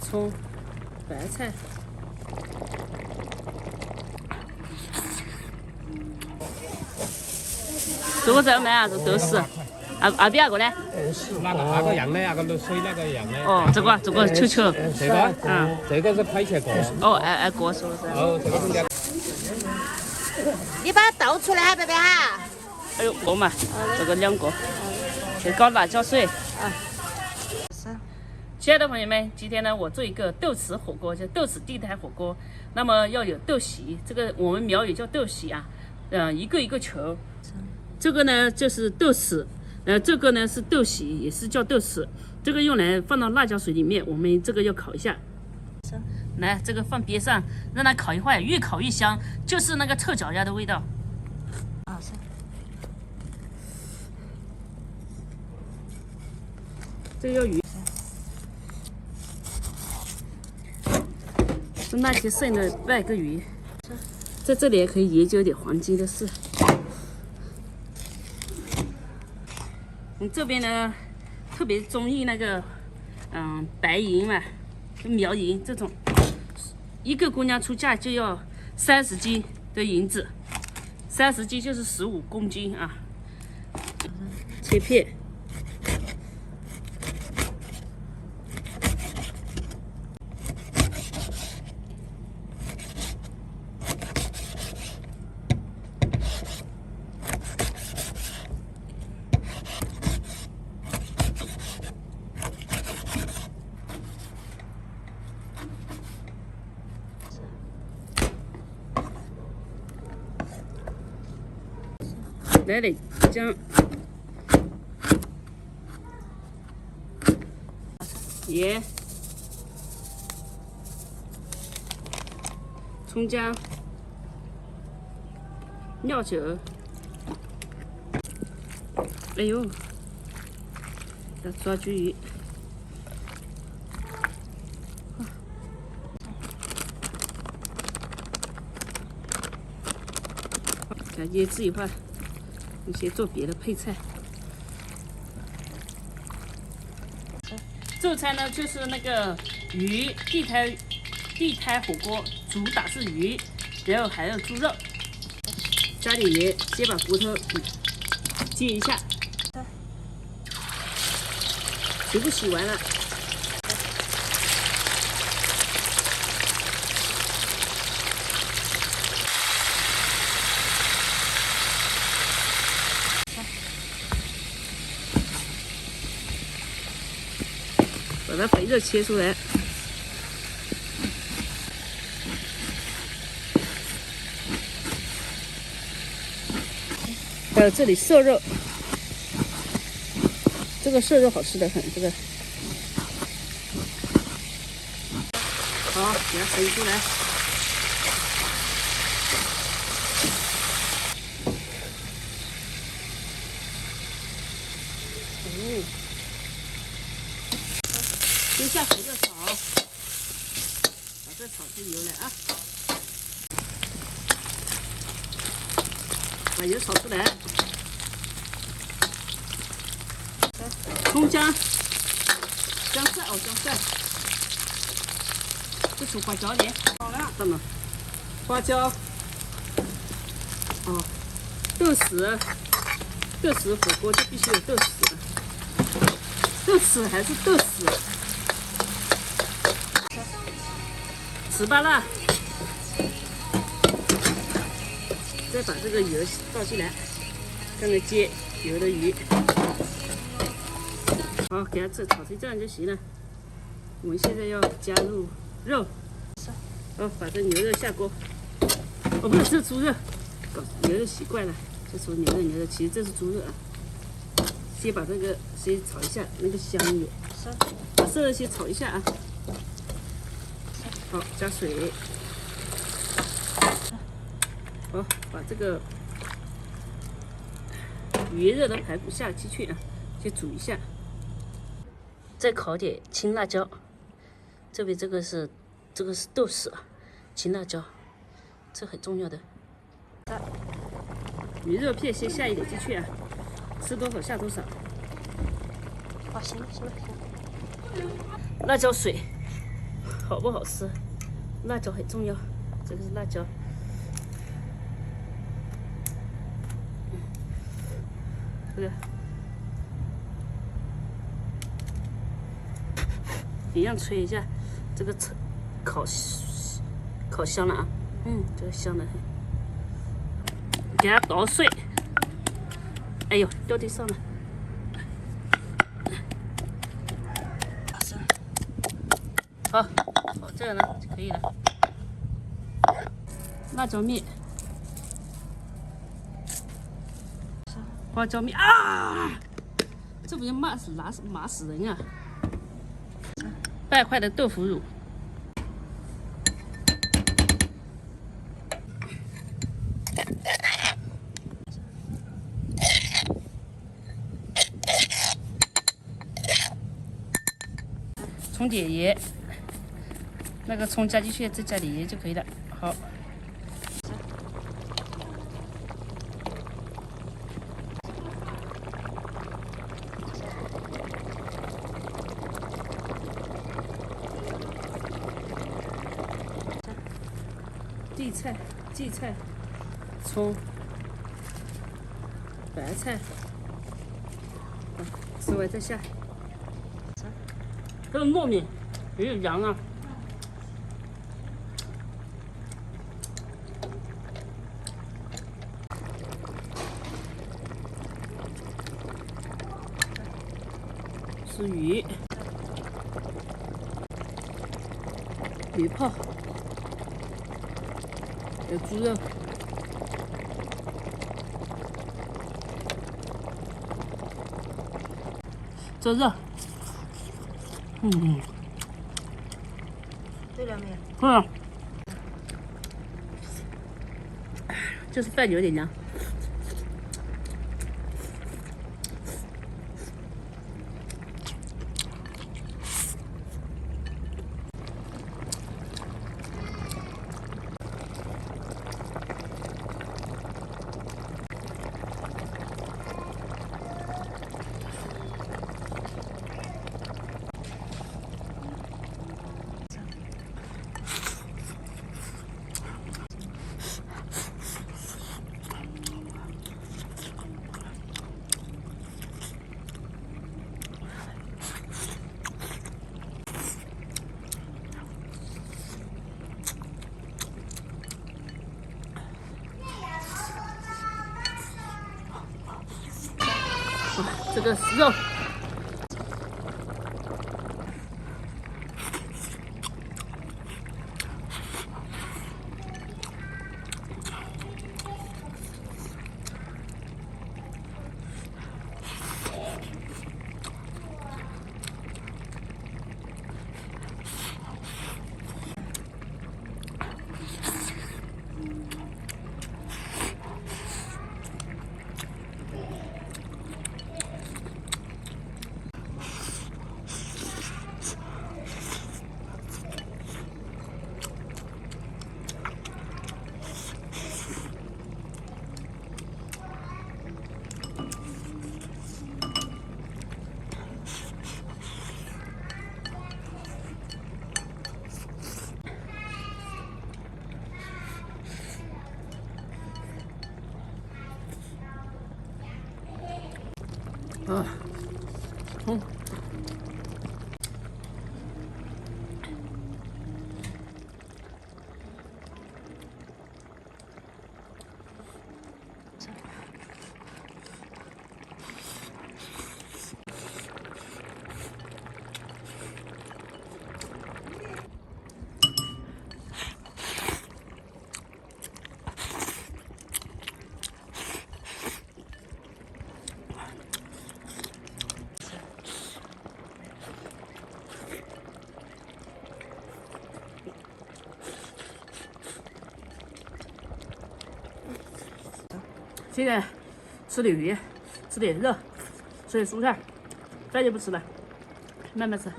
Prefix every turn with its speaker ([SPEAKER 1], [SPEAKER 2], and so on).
[SPEAKER 1] 葱、白菜。这个在卖啊？这豆豉。边那个呢？
[SPEAKER 2] 那个样的，那个水那个样的。
[SPEAKER 1] 哦，这个球球。
[SPEAKER 2] 这个，这个是块钱个。
[SPEAKER 1] 哦，按个是不是？
[SPEAKER 2] 哦，这个是2。
[SPEAKER 3] 你把它倒出来，贝贝哈。
[SPEAKER 1] 哎呦，个嘛，这个2个。再搞辣椒水。亲爱的朋友们，今天呢，我做一个豆豉火锅，叫豆豉地摊火锅。那么要有豆豉，这个我们苗语叫豆豉啊，一个一个球。这个呢就是豆豉，这个呢是豆豉，也是叫豆豉。这个用来放到辣椒水里面，我们这个要烤一下。来，这个放边上，让它烤一会儿，越烤越香，就是那个臭脚丫的味道。是。这个要鱼。那些剩的半个鱼，在这里也可以研究点黄金的事。我们这边呢，特别中意那个，白银嘛，苗银这种，一个姑娘出嫁就要30斤的银子，30斤就是15公斤啊。切片。来点姜、盐、葱姜、料酒。哎呦，要抓鲫鱼。给它腌制一会儿。有些做别的配菜。这菜呢就是那个鱼地摊火锅，主打是鱼，然后还有猪肉，加点盐，先把骨头煎一下，全部洗完了。把它肥肉切出来，还有这里瘦肉，这个瘦肉好吃的很，这个好，给它盛出来。先下肥肉炒，把这炒出油来啊！把油炒出来，葱姜、姜蒜哦，姜蒜，这出花椒的，好了，怎么？花椒，哦，豆豉，豆豉火锅就必须有豆豉，豆豉还是豆豉。糍粑辣，再把这个油倒进来，刚才煎油的鱼，好，给它炒成这样就行了。我们现在要加入肉，把这牛肉下锅。哦，不是，这是猪肉，牛肉洗惯了，就说牛肉，其实这是猪肉啊。先把这个先炒一下，那个香油，把这个先炒一下啊。好，加水。好，把这个余热的排骨下进去啊，先煮一下。再烤点青辣椒。这边这个是豆豉啊，青辣椒，这很重要的。鱼肉片先下一点进去啊，吃多少下多少。
[SPEAKER 3] 哦，行了。
[SPEAKER 1] 辣椒水。好不好吃，辣椒很重要。这个是辣椒，这个一样吹一下，这个烤香了啊，这个香的很，给它捣碎。哎呦，掉地上了。好，这样呢就可以了。辣椒面，花椒面啊！这不就麻死人啊！半块的豆腐乳，葱点盐，那个葱加进去，再加点盐就可以了。好。荠菜、葱、白菜，吃完再下。这个糯米也有羊啊，是鱼泡。有猪肉，这肉，
[SPEAKER 3] 对了没有？
[SPEAKER 1] 对了，就是饭有点凉。这个肉，现在吃点鱼，吃点肉，吃点蔬菜，饭就不吃了，慢慢吃。